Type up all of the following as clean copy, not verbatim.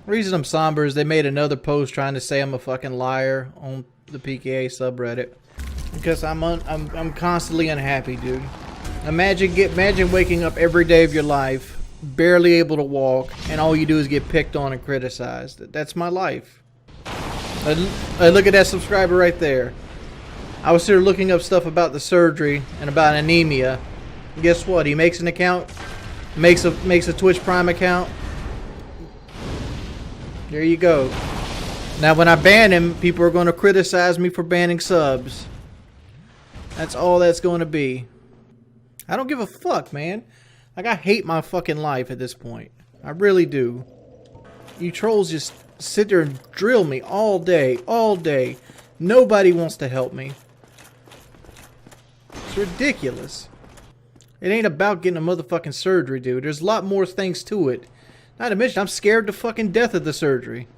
The reason I'm somber is they made another post trying to say I'm a fucking liar on the PKA subreddit. Because I'm constantly unhappy, dude. Imagine waking up every day of your life, barely able to walk, and all you do is get picked on and criticized. That's my life. Look at that subscriber right there. I was here looking up stuff about the surgery and about anemia. And guess what? He makes an account, makes a Twitch Prime account. There you go. Now when I ban him, people are going to criticize me for banning subs. That's all that's going to be. I don't give a fuck, man. Like, I hate my fucking life at this point. I really do. You trolls just sit there and drill me all day, all day. Nobody wants to help me. It's ridiculous. It ain't about getting a motherfucking surgery, dude. There's a lot more things to it. Not to mention, I'm scared to fucking death of the surgery.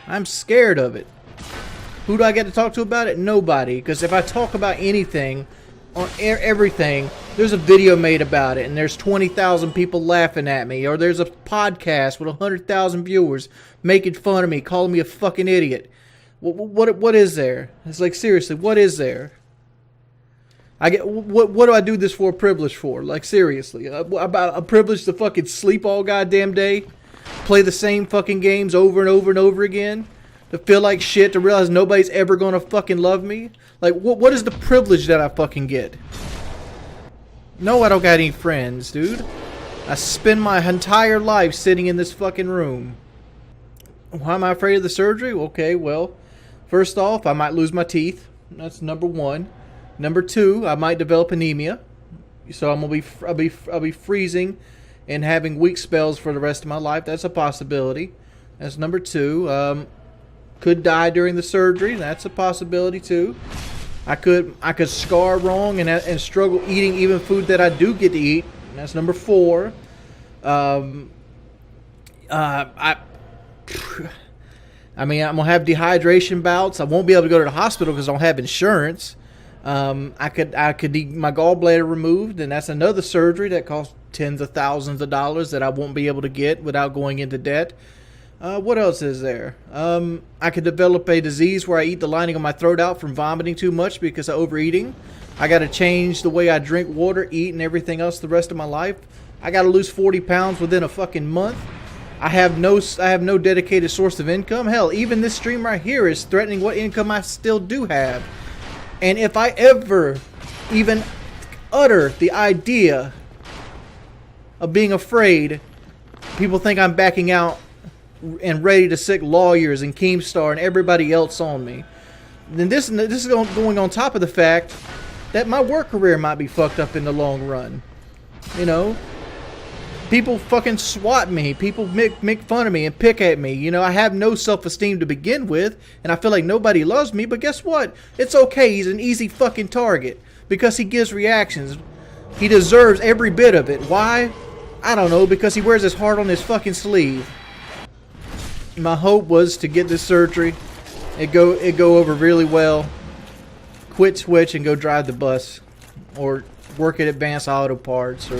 I'm scared of it. Who do I get to talk to about it? Nobody. Because if I talk about anything, on everything, there's a video made about it, and there's 20,000 people laughing at me, or there's a podcast with 100,000 viewers making fun of me, calling me a fucking idiot. What is there? It's like, seriously, what is there? What do I do this for a privilege for? Like, seriously, a privilege to fucking sleep all goddamn day, play the same fucking games over and over and over again, to feel like shit, to realize nobody's ever gonna fucking love me? Like, what is the privilege that I fucking get? No, I don't got any friends, dude. I spend my entire life sitting in this fucking room. Why am I afraid of the surgery? Okay, well, first off, I might lose my teeth. That's number one. Number two, I might develop anemia. So I'll be freezing and having weak spells for the rest of my life. That's a possibility. That's number two. Could die during the surgery. That's a possibility too. I could scar wrong and struggle eating even food that I do get to eat. That's number four. I mean, I'm gonna have dehydration bouts. I won't be able to go to the hospital because I don't have insurance. I could need my gallbladder removed, and that's another surgery that costs tens of thousands of dollars that I won't be able to get without going into debt. What else is there? I could develop a disease where I eat the lining of my throat out from vomiting too much because of overeating. I got to change the way I drink water, eat, and everything else the rest of my life. I got to lose 40 pounds within a fucking month. I have no dedicated source of income. Hell, even this stream right here is threatening what income I still do have. And if I ever even utter the idea of being afraid, people think I'm backing out and ready to sick lawyers and Keemstar and everybody else on me. Then this is going on top of the fact that my work career might be fucked up in the long run. You know, people fucking swat me. People make fun of me and pick at me. You know, I have no self-esteem to begin with, and I feel like nobody loves me. But guess what? It's okay. He's an easy fucking target because he gives reactions. He deserves every bit of it. Why? I don't know. Because he wears his heart on his fucking sleeve. My hope was to get this surgery, it go over really well, quit Twitch and go drive the bus, or work at Advanced Auto Parts, or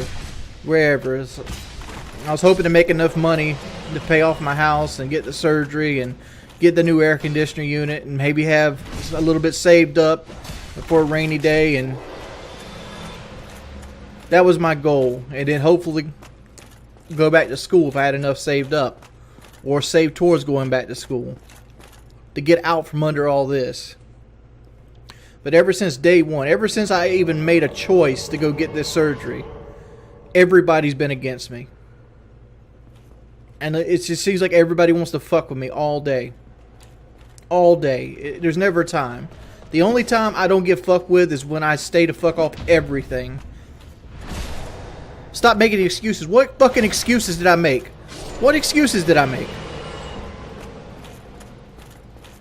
wherever. I was hoping to make enough money to pay off my house and get the surgery and get the new air conditioner unit and maybe have a little bit saved up for a rainy day, and that was my goal. And then hopefully go back to school if I had enough saved up. Or save towards going back to school. To get out from under all this. But ever since day one, ever since I even made a choice to go get this surgery, everybody's been against me. And it just seems like everybody wants to fuck with me all day. All day. There's never a time. The only time I don't get fucked with is when I stay to fuck off everything. Stop making excuses. What fucking excuses did I make? What excuses did I make?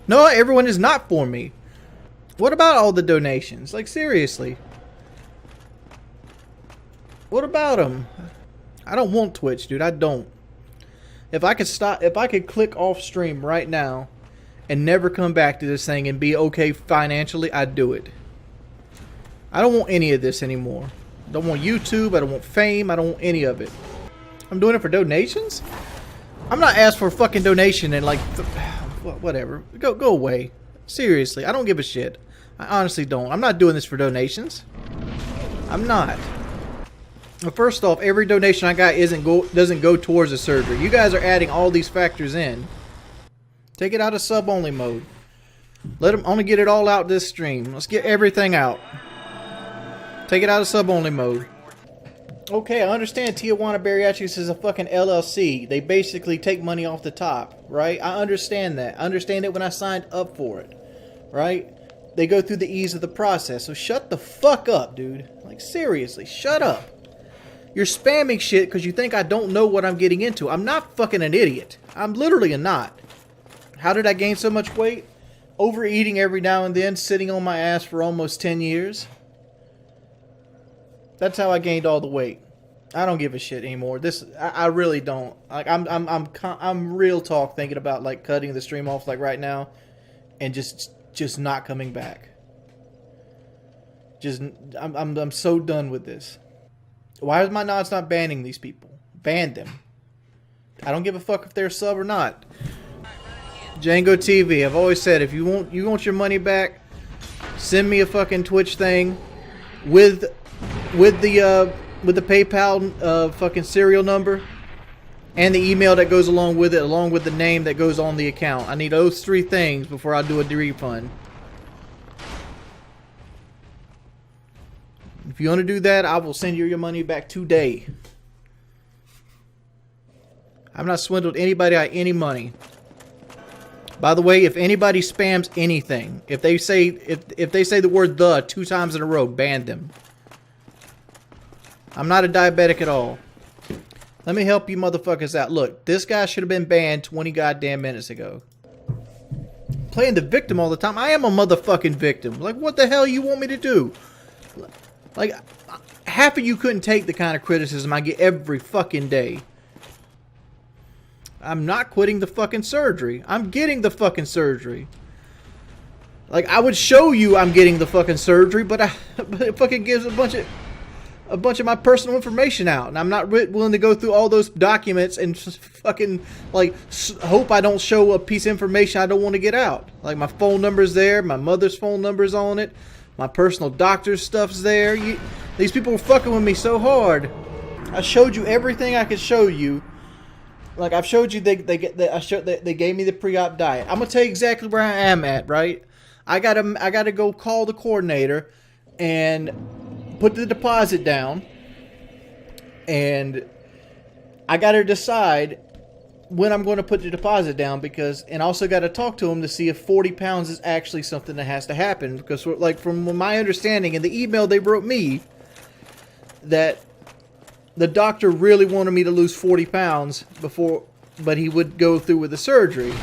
No, everyone is not for me. What about all the donations? Like, seriously. What about them? I don't want Twitch, dude. I don't. If I could click off stream right now and never come back to this thing and be okay financially, I'd do it. I don't want any of this anymore. I don't want YouTube. I don't want fame. I don't want any of it. I'm doing it for donations? I'm not asked for a fucking donation and like, whatever. Go away. Seriously, I don't give a shit. I honestly don't. I'm not doing this for donations. I'm not. Well, first off, every donation I got doesn't go towards the surgery. You guys are adding all these factors in. Take it out of sub-only mode. Let them only get it all out this stream. Let's get everything out. Take it out of sub-only mode. Okay, I understand Tijuana Bariatrics is a fucking LLC. They basically take money off the top, right? I understand that. I understand it when I signed up for it, right? They go through the ease of the process. So shut the fuck up, dude. Like, seriously, shut up. You're spamming shit because you think I don't know what I'm getting into. I'm not fucking an idiot. I'm literally not. How did I gain so much weight? Overeating every now and then, sitting on my ass for almost 10 years. That's how I gained all the weight. I don't give a shit anymore. I really don't. Like I'm real talk thinking about like cutting the stream off like right now, and just not coming back. I'm so done with this. Why is my nods not banning these people? Ban them. I don't give a fuck if they're a sub or not. Django TV. I've always said if you want your money back, send me a fucking Twitch thing with the PayPal fucking serial number and the email that goes along with it, along with the name that goes on the account. I need those 3 things before I do a refund. If you want to do that, I will send you your money back today. I've not swindled anybody out of any money. By the way, if anybody spams anything, if they say the word "the" 2 times in a row, ban them. I'm not a diabetic at all. Let me help you motherfuckers out. Look, this guy should have been banned 20 goddamn minutes ago. Playing the victim all the time. I am a motherfucking victim. Like, what the hell you want me to do? Like, half of you couldn't take the kind of criticism I get every fucking day. I'm not quitting the fucking surgery. I'm getting the fucking surgery. Like, I would show you I'm getting the fucking surgery, but it fucking gives a bunch of my personal information out, and I'm not willing to go through all those documents and just fucking like hope I don't show a piece of information I don't want to get out. Like, my phone number's there, my mother's phone number's on it, my personal doctor's stuff's there. These people were fucking with me so hard. I showed you everything I could show you. Like, I've showed you they gave me the pre-op diet. I'm gonna tell you exactly where I am at, right? I gotta go call the coordinator and put the deposit down, and I gotta decide when I'm going to put the deposit down, and also got to talk to him to see if 40 pounds is actually something that has to happen, because like from my understanding in the email they wrote me that the doctor really wanted me to lose 40 pounds but he would go through with the surgery.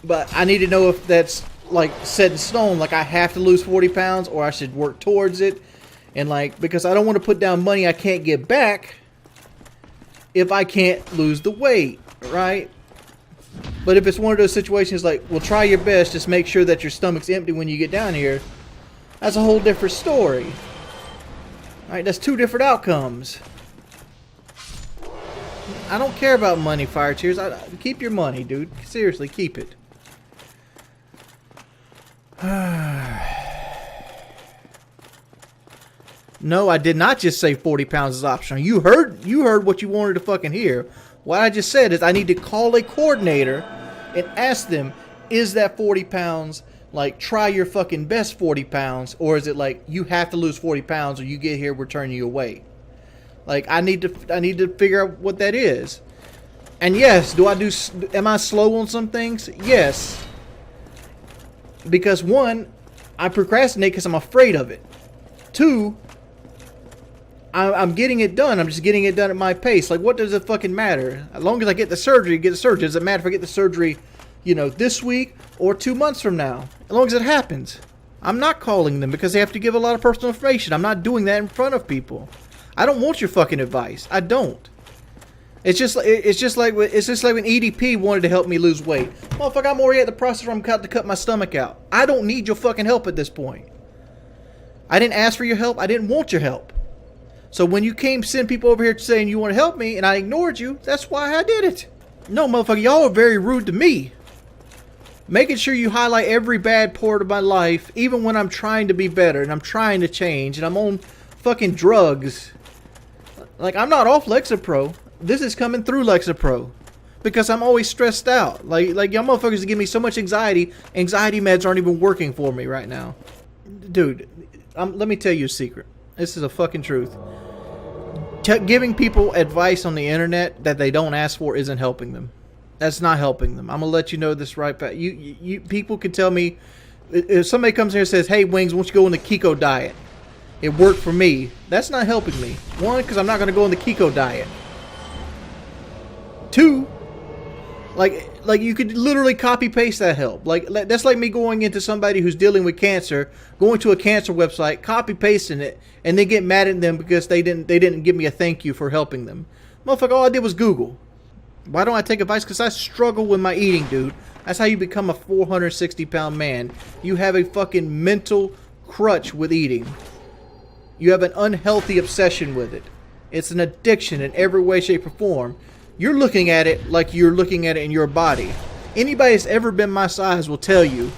But I need to know if that's like set in stone, like I have to lose 40 pounds or I should work towards it. And like, because I don't want to put down money I can't get back if I can't lose the weight, right? But if it's one of those situations like, well, try your best, just make sure that your stomach's empty when you get down here, that's a whole different story. Alright, that's 2 different outcomes. I don't care about money, Fire Cheers. Keep your money, dude. Seriously, keep it. No, I did not just say 40 pounds is optional. You heard what you wanted to fucking hear. What I just said is I need to call a coordinator and ask them, is that 40 pounds, like, try your fucking best 40 pounds, or is it like, you have to lose 40 pounds or you get here, we're turning you away? Like, I need to figure out what that is. And yes, am I slow on some things? Yes. Because 1, I procrastinate because I'm afraid of it. 2, I'm getting it done. I'm just getting it done at my pace. Like, what does it fucking matter? As long as I get the surgery, Does it matter if I get the surgery, this week or 2 months from now? As long as it happens. I'm not calling them because they have to give a lot of personal information. I'm not doing that in front of people. I don't want your fucking advice. I don't. It's just like when EDP wanted to help me lose weight. Motherfucker, I'm already at the process where I'm about to cut my stomach out. I don't need your fucking help at this point. I didn't ask for your help. I didn't want your help. So when you came send people over here saying you want to help me and I ignored you, that's why I did it. No, motherfucker, y'all are very rude to me. Making sure you highlight every bad part of my life, even when I'm trying to be better and I'm trying to change and I'm on fucking drugs. Like, I'm not off Lexapro. This is coming through Lexapro. Because I'm always stressed out. Like y'all motherfuckers give me so much anxiety. Anxiety meds aren't even working for me right now. Dude, let me tell you a secret. This is a fucking truth. Giving people advice on the internet that they don't ask for isn't helping them. That's not helping them. I'm gonna let you know this right back. You people can tell me if somebody comes here and says, "Hey, Wings, why don't you go on the keto diet? It worked for me." That's not helping me. One, because I'm not gonna go on the keto diet. Two, like you could literally copy paste that help. Like that's like me going into somebody who's dealing with cancer, going to a cancer website, copy pasting it, and then get mad at them because they didn't give me a thank you for helping them. Motherfucker, all I did was Google. Why don't I take advice? Because I struggle with my eating, dude. That's how you become a 460-pound man. You have a fucking mental crutch with eating. You have an unhealthy obsession with it. It's an addiction in every way, shape, or form. You're looking at it like you're looking at it in your body. Anybody that's ever been my size will tell you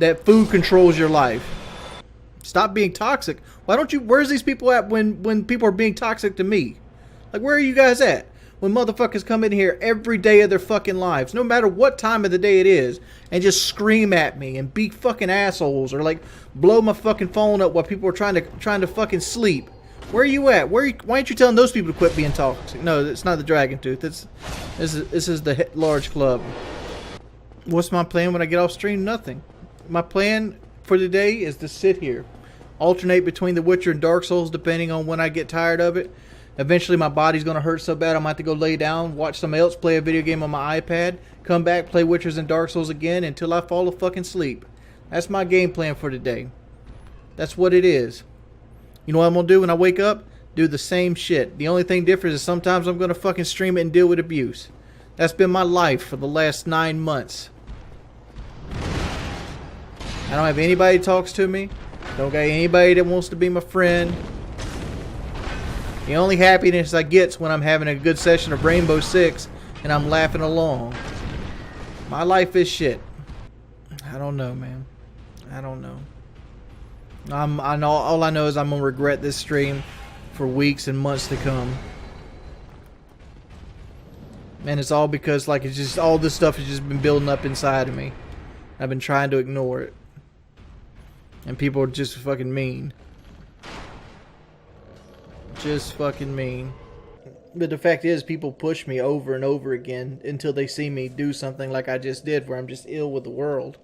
that food controls your life. Stop being toxic. Why don't you... Where's these people at when people are being toxic to me? Like, where are you guys at? When motherfuckers come in here every day of their fucking lives, no matter what time of the day it is, and just scream at me and be fucking assholes, or like blow my fucking phone up while people are trying to fucking sleep. Where are you at? Why aren't you telling those people to quit being toxic? No, it's not the Dragon Tooth. This is the large club. What's my plan when I get off stream? Nothing. My plan for today is to sit here, alternate between The Witcher and Dark Souls depending on when I get tired of it. Eventually my body's going to hurt so bad I'm going to have to go lay down, watch somebody else play a video game on my iPad, come back, play Witchers and Dark Souls again until I fall fucking asleep. That's my game plan for today. That's what it is. You know what I'm going to do when I wake up? Do the same shit. The only thing different is sometimes I'm going to fucking stream it and deal with abuse. That's been my life for the last 9 months. I don't have anybody that talks to me. Don't got anybody that wants to be my friend. The only happiness I get is when I'm having a good session of Rainbow Six and I'm laughing along. My life is shit. I don't know, man. I don't know. I know all I know is I'm gonna regret this stream for weeks and months to come. Man, it's all because like it's just all this stuff has just been building up inside of me. I've been trying to ignore it. And people are just fucking mean. Just fucking mean. But the fact is, people push me over and over again until they see me do something like I just did, where I'm just ill with the world.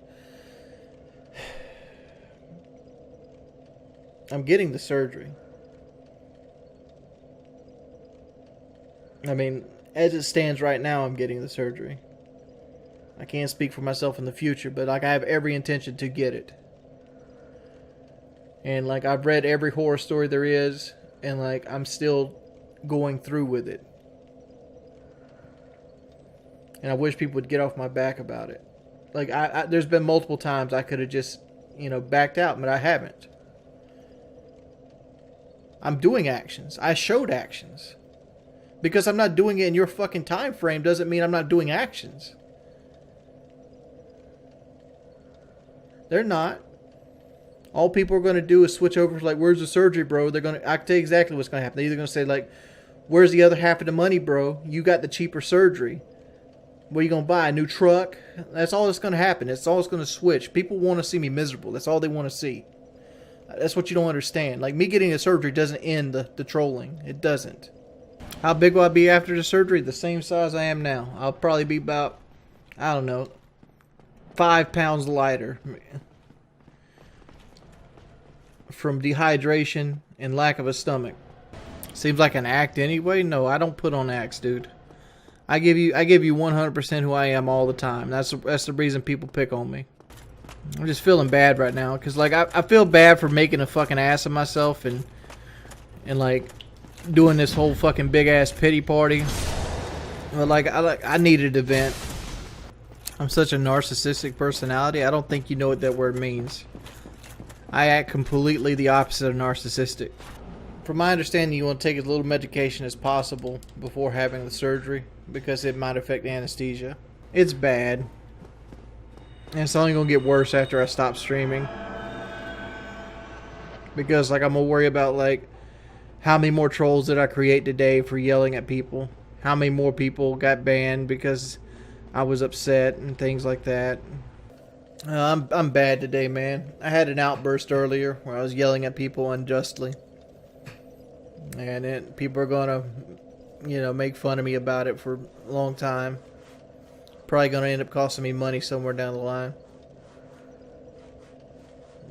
I'm getting the surgery. I mean, as it stands right now, I'm getting the surgery. I can't speak for myself in the future, but like I have every intention to get it. And like I've read every horror story there is. And like I'm still going through with it. And I wish people would get off my back about it. Like there's been multiple times I could have just, backed out, but I haven't. I'm doing actions. I showed actions. Because I'm not doing it in your fucking time frame doesn't mean I'm not doing actions. They're not. All people are going to do is switch over like, where's the surgery, bro? I can tell you exactly what's going to happen. They're either going to say like, where's the other half of the money, bro? You got the cheaper surgery. What are you going to buy? A new truck? That's all that's going to happen. That's all that's going to switch. People want to see me miserable. That's all they want to see. That's what you don't understand. Like me getting a surgery doesn't end the trolling. It doesn't. How big will I be after the surgery? The same size I am now. I'll probably be about, I don't know, 5 pounds lighter. From dehydration and lack of a stomach. Seems like an act anyway. No, I don't put on acts, dude. I give you 100% who I am all the time. That's the reason people pick on me. I'm just feeling bad right now because like I feel bad for making a fucking ass of myself and like doing this whole fucking big ass pity party. But like I needed an event. I'm such a narcissistic personality. I don't think you know what that word means. I act completely the opposite of narcissistic. from my understanding, you want to take as little medication as possible before having the surgery because it might affect anesthesia. It's bad. And it's only going to get worse after I stop streaming. Because, like, I'm going to worry about, like, how many more trolls did I create today for yelling at people? How many more people got banned because I was upset and things like that? I'm bad today, man. I had an outburst earlier where I was yelling at people unjustly. And people are going to, you know, make fun of me about it for a long time. Probably going to end up costing me money somewhere down the line.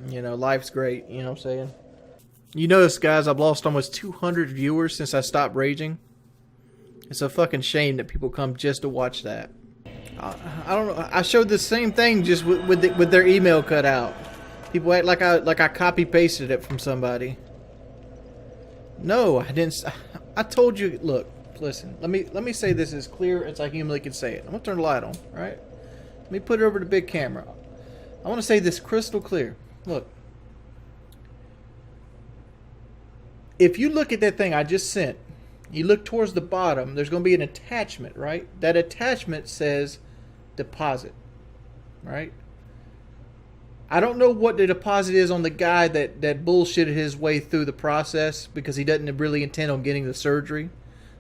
You know, life's great, you know what I'm saying? You notice, guys, I've lost almost 200 viewers since I stopped raging. It's a fucking shame that people come just to watch that. I don't know. I showed the same thing just with their email cut out. People act like I copy pasted it from somebody. No, I didn't. I told you. Look, listen. Let me say this as clear as I humanly can say it. I'm gonna turn the light on. All right. Let me put it over the big camera. I want to say this crystal clear. Look. If you look at that thing I just sent, you look towards the bottom, there's going to be an attachment, right? That attachment says deposit, right? I don't know what the deposit is on the guy that bullshitted his way through the process because he doesn't really intend on getting the surgery.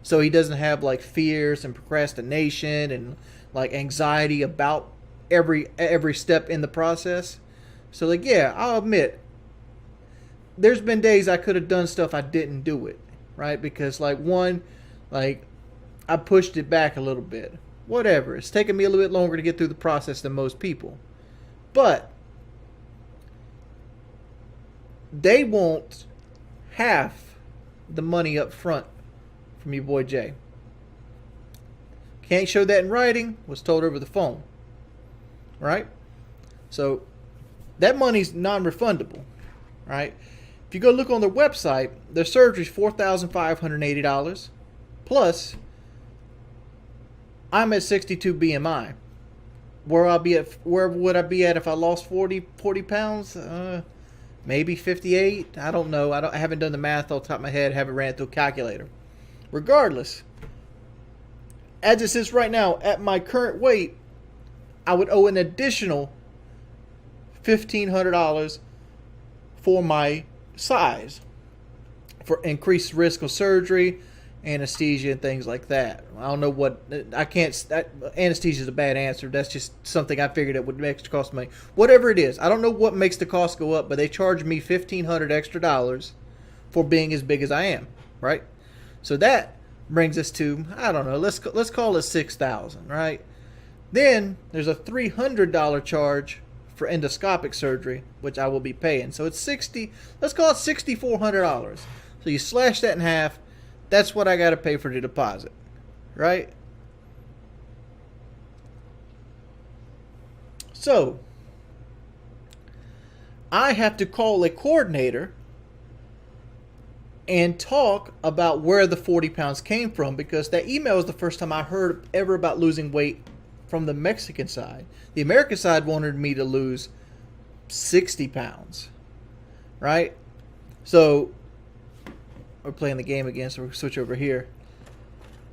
So he doesn't have like fears and procrastination and like anxiety about every step in the process. So like, yeah, I'll admit, there's been days I could have done stuff I didn't do it, right? Because like I pushed it back a little bit. Whatever. It's taken me a little bit longer to get through the process than most people. But they want half the money up front from your boy Jay. Can't show that in writing. Was told over the phone. Right? So that money's non-refundable. Right? If you go look on their website, their surgery is $4,580. Plus, I'm at 62 BMI. Where would I be at if I lost 40 pounds? Maybe 58. I don't know. I haven't done the math off the top of my head. Haven't ran it through a calculator. Regardless, as it sits right now, at my current weight, I would owe an additional $1,500 for my size, for increased risk of surgery, anesthesia, and things like that. I don't know what I can't. Anesthesia is a bad answer. That's just something I figured it would extra cost money. Whatever it is, I don't know what makes the cost go up, but they charge me $1,500 extra for being as big as I am. Right, so that brings us to, I don't know. Let's call it $6,000. Right, then there's a $300 charge for endoscopic surgery, which I will be paying. So it's let's call it $6,400. So you slash that in half, that's what I got to pay for the deposit, right? So I have to call a coordinator and talk about where the 40 pounds came from, because that email was the first time I heard ever about losing weight from the Mexican side. The American side wanted me to lose 60 pounds, right? So we're playing the game again, so we'll switch over here.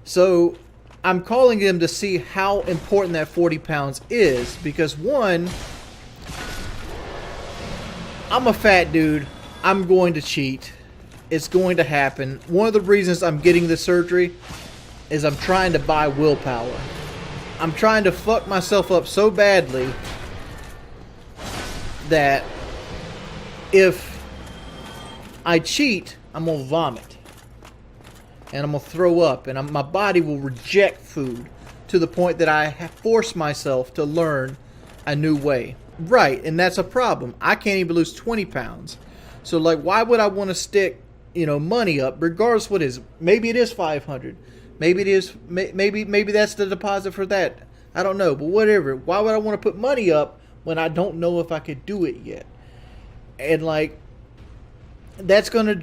So I'm calling them to see how important that 40 pounds is, because one, I'm a fat dude. I'm going to cheat. It's going to happen. One of the reasons I'm getting the surgery is I'm trying to buy willpower. I'm trying to fuck myself up so badly that if I cheat, I'm going to vomit. And I'm going to throw up. And my body will reject food to the point that I force myself to learn a new way. Right, and that's a problem. I can't even lose 20 pounds. So, like, why would I want to stick, money up, regardless what it is? Maybe it is 500. Maybe it is. Maybe that's the deposit for that. I don't know, but whatever. Why would I want to put money up when I don't know if I could do it yet? And like, that's gonna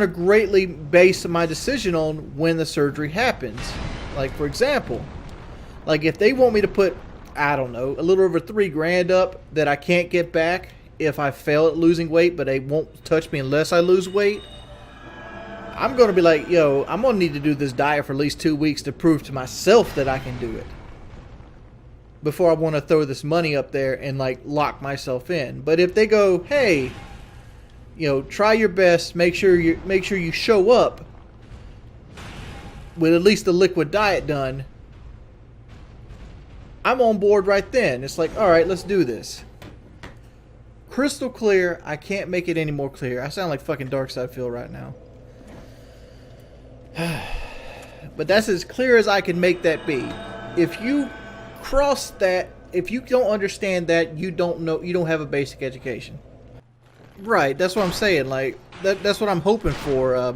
greatly base my decision on when the surgery happens. Like, for example, like if they want me to put, I don't know, a little over $3,000 up that I can't get back if I fail at losing weight, but they won't touch me unless I lose weight. I'm going to be like, yo, I'm going to need to do this diet for at least 2 weeks to prove to myself that I can do it before I want to throw this money up there and like lock myself in. But if they go, hey, you know, try your best, make sure you show up with at least the liquid diet done, I'm on board right then. It's like, all right, let's do this. Crystal clear. I can't make it any more clear. I sound like fucking Darkside Phil right now. But that's as clear as I can make that be. If you cross that, if you don't understand that, you don't know, you don't have a basic education. Right, that's what I'm saying. Like that's what I'm hoping for,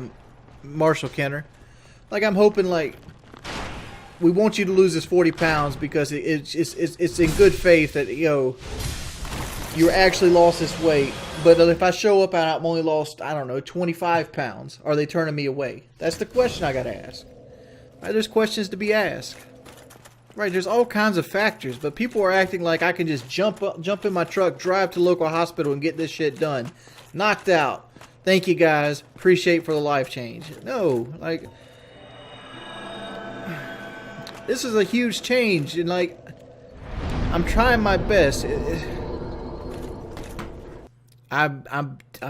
Marshall Kenner. Like I'm hoping, like, we want you to lose this 40 pounds because it's in good faith that, you know, you actually lost this weight. But if I show up and I've only lost, I don't know, 25 pounds, are they turning me away? That's the question I gotta ask. Right, there's questions to be asked. Right, there's all kinds of factors, but people are acting like I can just jump in my truck, drive to the local hospital, and get this shit done. Knocked out. Thank you guys. Appreciate for the life change. No, like, this is a huge change, and like, I'm trying my best. I'm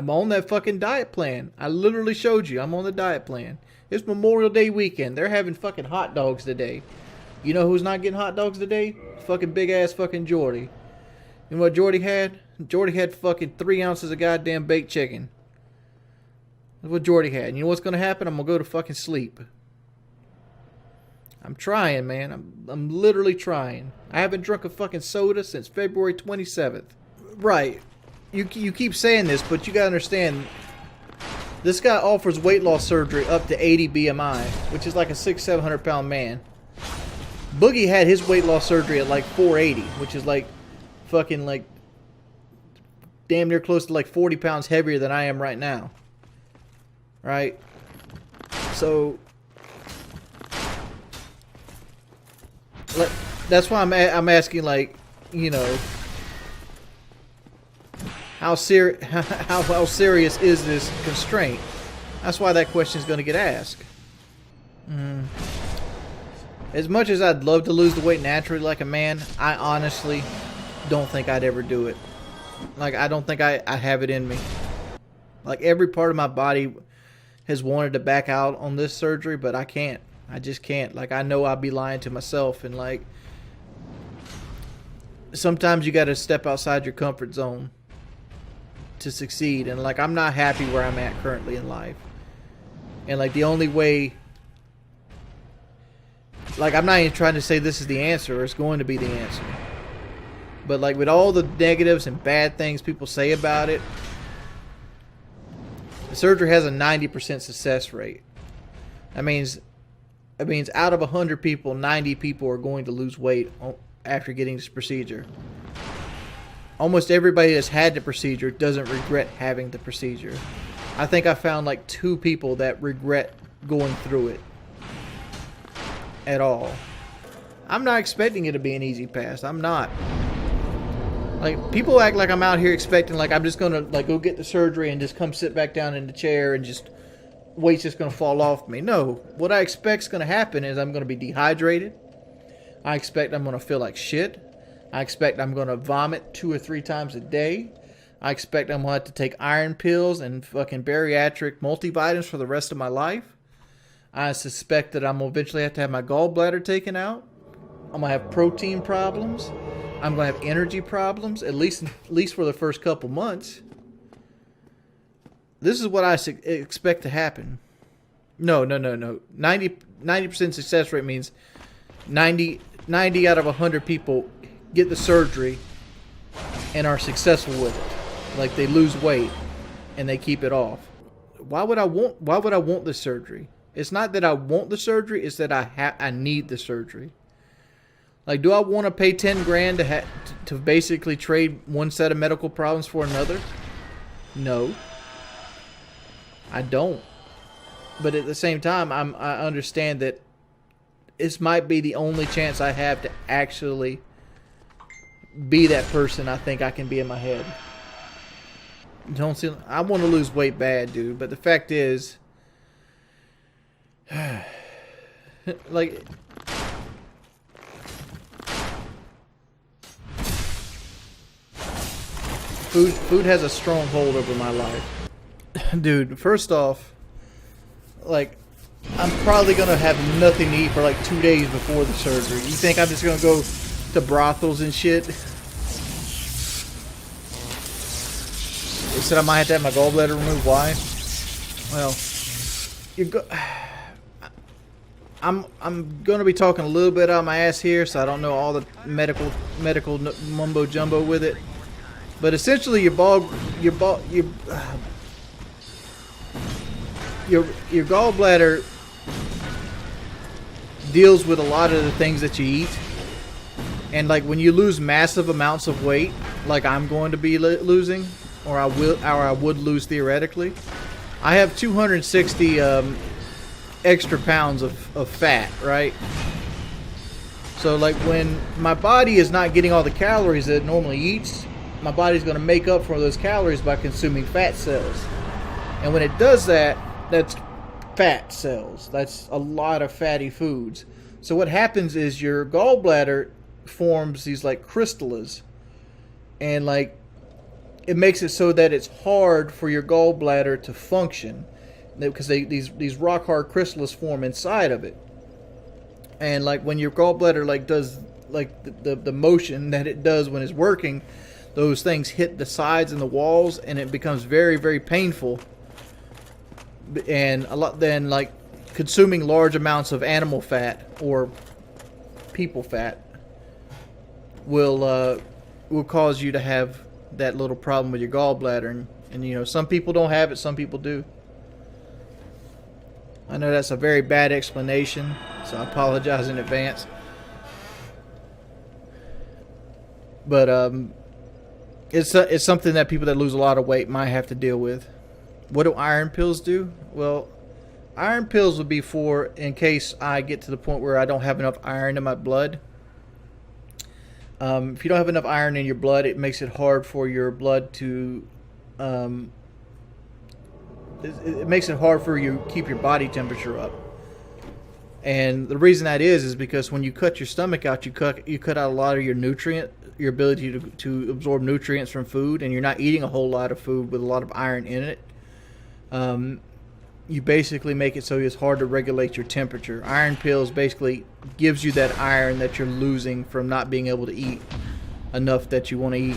on that fucking diet plan. I literally showed you I'm on the diet plan. It's Memorial Day weekend. They're having fucking hot dogs today. You know who's not getting hot dogs today? Fucking big ass fucking Jordy. You know what Jordy had? Jordy had fucking 3 ounces of goddamn baked chicken. That's what Jordy had. And you know what's gonna happen? I'm gonna go to fucking sleep. I'm trying, man. I'm literally trying. I haven't drunk a fucking soda since February 27th. Right. You keep saying this, but you gotta understand, this guy offers weight loss surgery up to 80 BMI, which is like a 600-700 pound man. Boogie had his weight loss surgery at like 480, which is like fucking like damn near close to like 40 pounds heavier than I am right now. Right? So that's why I'm asking, like, you know, how serious is this constraint? That's why that question is going to get asked. As much as I'd love to lose the weight naturally like a man, I honestly don't think I'd ever do it. Like, I don't think I have it in me. Like, every part of my body has wanted to back out on this surgery, but I can't. I just can't. Like, I know I'd be lying to myself, and like, sometimes you got to step outside your comfort zone to succeed. And like, I'm not happy where I'm at currently in life. And like, the only way, like, I'm not even trying to say this is the answer or it's going to be the answer. But like, with all the negatives and bad things people say about it, the surgery has a 90% success rate. That means out of 100 people, 90 people are going to lose weight after getting this procedure. Almost everybody that's had the procedure doesn't regret having the procedure. I think I found like 2 people that regret going through it at all. I'm not expecting it to be an easy pass. I'm not. Like, people act like I'm out here expecting, like, I'm just gonna like go get the surgery and just come sit back down in the chair and just weight's just gonna fall off me. No, what I expect's gonna happen is I'm gonna be dehydrated. I expect I'm gonna feel like shit. I expect I'm gonna vomit 2 or 3 times a day. I expect I'm gonna have to take iron pills and fucking bariatric multivitamins for the rest of my life. I suspect that I'm gonna eventually have to have my gallbladder taken out. I'm gonna have protein problems. I'm gonna have energy problems, at least for the first couple months. This is what I expect to happen. No. 90% success rate means 90 out of 100 people get the surgery and are successful with it. Like, they lose weight and they keep it off. Why would I want the surgery? It's not that I want the surgery, it's that I need the surgery. Like, do I want to pay 10 grand to basically trade one set of medical problems for another? No. I don't. But at the same time, I understand that this might be the only chance I have to actually be that person I think I can be in my head. I want to lose weight bad, dude. But the fact is, Like, food has a strong hold over my life. Dude, first off, like, I'm probably gonna have nothing to eat for like 2 days before the surgery. You think I'm just gonna go to brothels and shit? They said I might have to have my gallbladder removed. Why? Well, I'm gonna be talking a little bit out of my ass here, so I don't know all the medical mumbo jumbo with it. But essentially, your gallbladder deals with a lot of the things that you eat, and like when you lose massive amounts of weight, like I'm going to be losing, or I would lose theoretically. I have 260 extra pounds of fat, right? So like when my body is not getting all the calories that it normally eats, my body's going to make up for those calories by consuming fat cells. And when it does that, that's fat cells. That's a lot of fatty foods. So what happens is your gallbladder forms these like crystallas, and like it makes it so that it's hard for your gallbladder to function, because these rock hard crystals form inside of it. And like when your gallbladder like does like the motion that it does when it's working, those things hit the sides and the walls, and it becomes very, very painful. And a lot then, like consuming large amounts of animal fat or people fat will cause you to have that little problem with your gallbladder. And you know, some people don't have it, some people do. I know that's a very bad explanation, so I apologize in advance. But it's something that people that lose a lot of weight might have to deal with. What do iron pills do? Well, iron pills would be for in case I get to the point where I don't have enough iron in my blood. If you don't have enough iron in your blood, it makes it hard for your blood to it makes it hard for you to keep your body temperature up. And the reason that is because when you cut your stomach out, you cut out a lot of your ability to absorb nutrients from food, and you're not eating a whole lot of food with a lot of iron in it. You basically make it so it's hard to regulate your temperature. Iron pills basically gives you that iron that you're losing from not being able to eat enough that you want to eat.